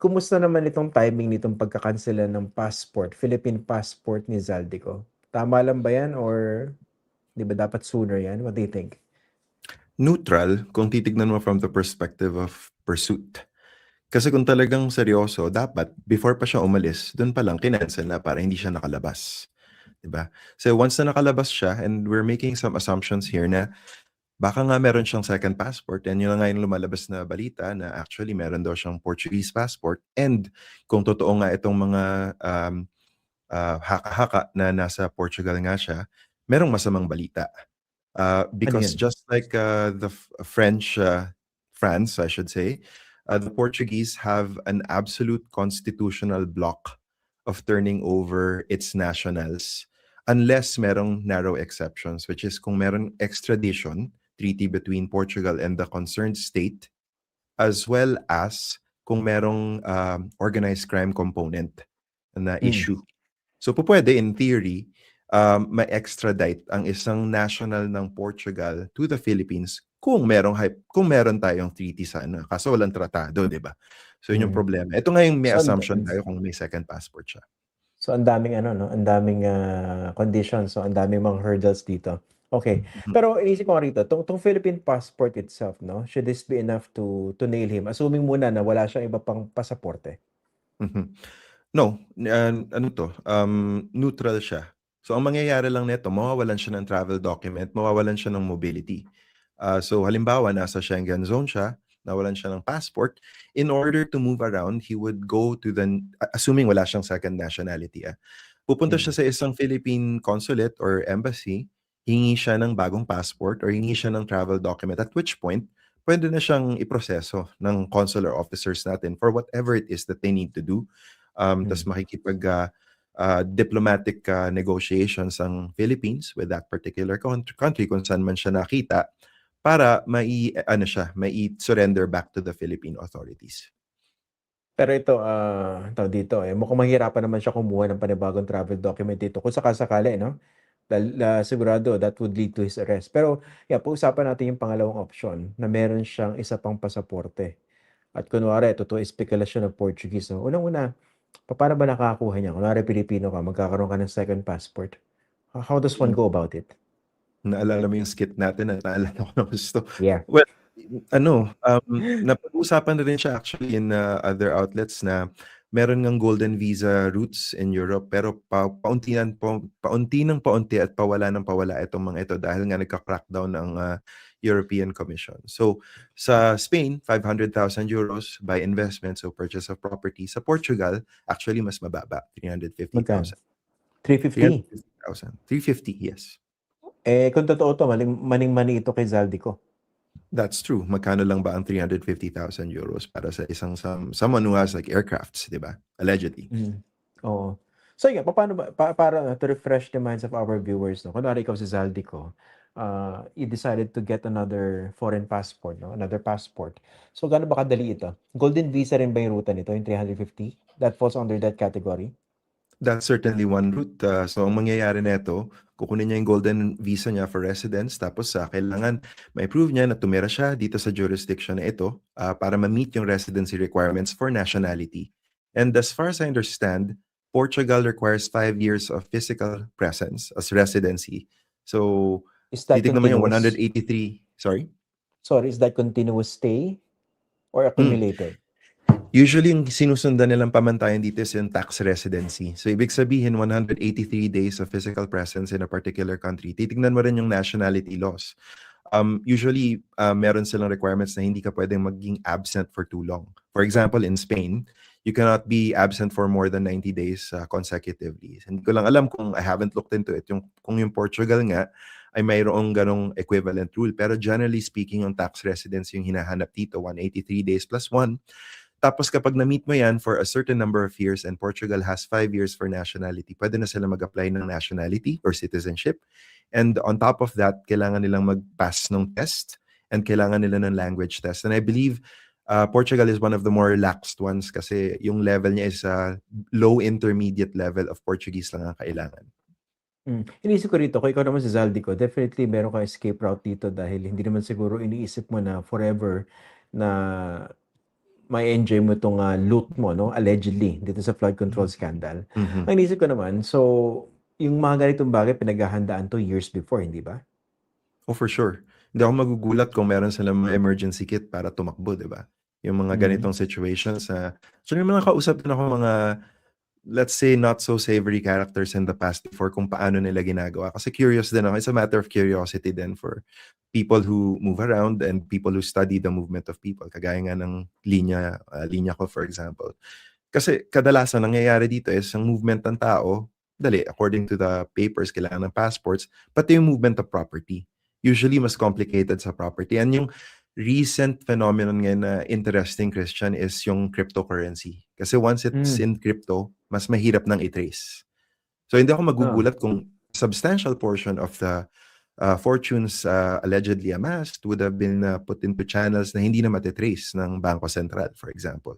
kumusta naman itong timing nitong pagkakansela ng passport, Philippine passport ni Zaldico? Tama lang ba yan or 'di ba dapat sooner yan? What do you think? Neutral kung titignan mo from the perspective of pursuit. Kasi kung talagang seryoso, dapat before pa siya umalis, dun pa lang kinancel na para hindi siya nakalabas, 'di ba? So once na nakalabas siya and we're making some assumptions here na baka nga meron siyang second passport and yun na nga yung lumalabas na balita na actually meron daw siyang Portuguese passport and kung totoo nga itong mga haka-haka na nasa Portugal nga siya, merong masamang balita. Ano Because yun? just like the France, I should say, the Portuguese have an absolute constitutional block of turning over its nationals unless merong narrow exceptions, which is kung merong extradition treaty between Portugal and the concerned state, as well as kung merong organized crime component na Hmm. issue. So pupwede in theory, ma-extradite ang isang national ng Portugal to the Philippines kung meron tayong treaty sana, kaso walang tratado, 'di ba? So yun yung Hmm. problema. Ito nga yung may So, assumption tayo kung may second passport siya. so ang daming ano 'no, ang daming, conditions, so ang daming mga hurdles dito. Okay. Mhm, Pero inisip ko nga rito, 'tong Philippine passport itself 'no, should this be enough to nail him? Assuming muna na wala siyang iba pang pasaporte. mhm. No, ano 'to, neutral siya. So ang mangyayari lang nito, mawawalan siya ng travel document, mawawalan siya ng mobility. So halimbawa nasa Schengen zone siya, nawalan siya ng passport, in order to move around, he would go to assuming wala siyang second nationality, pupunta siya Hmm. sa isang Philippine consulate or embassy, hingi siya ng bagong passport or hingi siya ng travel document, at which point, puwede na siyang iproseso ng consular officers natin for whatever it is that they need to do. Hmm. Ta's diplomatic negotiations ang Philippines with that particular country kung saan man siya nakita para mai-ano siya, mai-surrender back to the Philippine authorities. Pero ito, tawag dito, mukhang mahihirapan naman siya kumuha ng panibagong travel document dito kung saka-sakali 'no? Dahil, sigurado that would lead to his arrest. Pero yeah, pag-usapan natin yung pangalawang option na meron siyang isa pang pasaporte at kunwari totoo espekulasyon ng Portuguese 'no. Unang-una, papaano ba nakakakuha niyan? Kunwari Pilipino ka, magkakaroon ka ng second passport. How does one Mm. go about it? Naalala mo yung skit natin at naalala ko ng gusto. Yeah. Well, ano, napag-usapan na rin siya actually in other outlets na meron ngang golden visa routes in Europe pero paunti ng paunti at pawala ng pawala itong mga ito dahil nga nagka-crackdown ang European Commission. So sa Spain, 500,000 euros by investment, so purchase of property. Sa Portugal, actually mas mababa, Magkano? 350,000. 350. 350,000. 350, yes. Kung totoo 'to, maning-mani ito kay Zaldico. That's true. Magkano lang ba ang 350,000 euros para sa isang someone who has like aircrafts, 'di ba? Allegedly. Hmm. Oo. So yun, papaano ba para to refresh the minds of our viewers 'no, kunwari ikaw si Zaldico, you decided to get another foreign passport 'no, another passport. So gaano ba kadali ito? Golden visa rin ba yung ruta nito, yung 350? That falls under that category? That's certainly one route. So ang mangyayari nito, kukunin niya yung golden visa niya for residence tapos kailangan ma-prove niya na tumira siya dito sa jurisdiction na ito para ma-meet yung residency requirements for nationality. And as far as I understand, Portugal requires 5 years of physical presence as residency. So Is that titignan mo yung continuous? 183, sorry? Sorry, is that continuous stay or Hmm. accumulated? Usually, yung sinusundan nilang pamantayan dito is yung tax residency. So, ibig sabihin, 183 days of physical presence in a particular country. Titignan mo rin yung nationality laws. Usually, meron silang requirements na hindi ka pwedeng maging absent for too long. For example, in Spain, you cannot be absent for more than 90 days consecutively. Hindi ko lang alam kung I haven't looked into it. Kung yung Portugal nga, ay mayroong ganong equivalent rule. Pero generally speaking, yung tax residency yung hinahanap dito, 183 days plus 1. Tapos kapag na-meet mo yan for a certain number of years and Portugal has 5 years for nationality, pwede na sila mag-apply ng nationality or citizenship. And on top of that, kailangan nilang mag-pass ng test and kailangan nila ng language test. And I believe Portugal is one of the more relaxed ones kasi yung level niya is low intermediate level of Portuguese lang ang kailangan. Iniisip ko rito kung ikaw naman si Zaldico, definitely meron kang escape route dito dahil hindi naman siguro iniisip mo na forever na ma-enjoy mo itong loot mo, no? Allegedly, dito sa flood control scandal. Mhm. Ang inisip ko naman, so, yung mga ganitong bagay, pinaghahandaan to years before, hindi ba? Oh, for sure. Hindi ako magugulat kung meron silang mga emergency kit para tumakbo, 'di ba? Yung mga Mm. ganitong situations na actually may mga kausap din ako mga, let's say, not so savory characters in the past before kung paano nila ginagawa. Kasi curious din ako. It's a matter of curiosity then for people who move around and people who study the movement of people. Kagaya nga ng linya ko, for example. Kasi kadalasan nangyayari dito is ang movement ng tao, dali, according to the papers, kailangan ng passports, pati yung movement of property. Usually, mas complicated sa property. And yung recent phenomenon ngayon na interesting, Christian, is yung cryptocurrency. Kasi once it's Mm. in crypto, mas mahirap nang i-trace. So hindi ako Ah. magugulat kung substantial portion of the fortunes allegedly amassed would have been put into channels na hindi na matitrace ng Bangko Sentral, for example.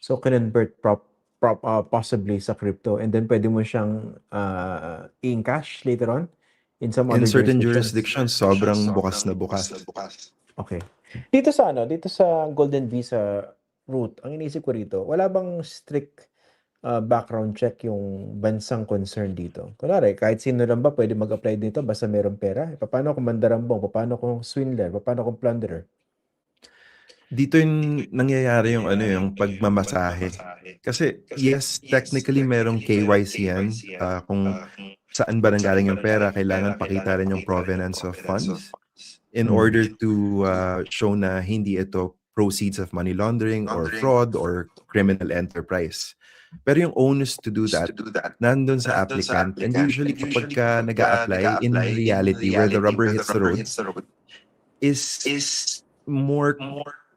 So, convert possibly sa crypto and then pwede mo siyang i-encash later on in some In other certain jurisdictions. jurisdictions, sobrang bukas na bukas. Okay. Dito sa Golden Visa route, ang iniisip ko rito, wala bang strict background check yung bansang concern dito? Kunwari, kahit sino lang ba pwede mag-apply dito basta mayroong pera? Paano kung mandarambong? Paano kung swindler? Paano kung plunderer? Dito yung nangyayari yung ano, yung pagmamasahe. Kasi yes, technically merong KYC yan, kung saan ba nanggaling yung pera, kailangan pakita rin yung provenance of funds in Mm. order to show na hindi ito proceeds of money laundering or fraud or criminal enterprise. Pero yung onus to do that, nandun sa applicant. And usually kapag ka nag-a-apply, in reality, where the rubber hits the road, is more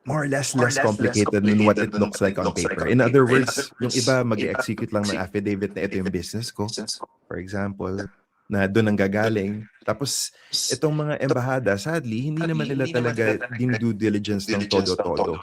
more or less complicated than what it looks like on paper. In other words, yung iba mag-execute lang ng affidavit na ito yung business ko, for example, na doon ang gagaling. Tapos, itong mga embahada, sadly, hindi naman nila talaga din due diligence ng todo-todo.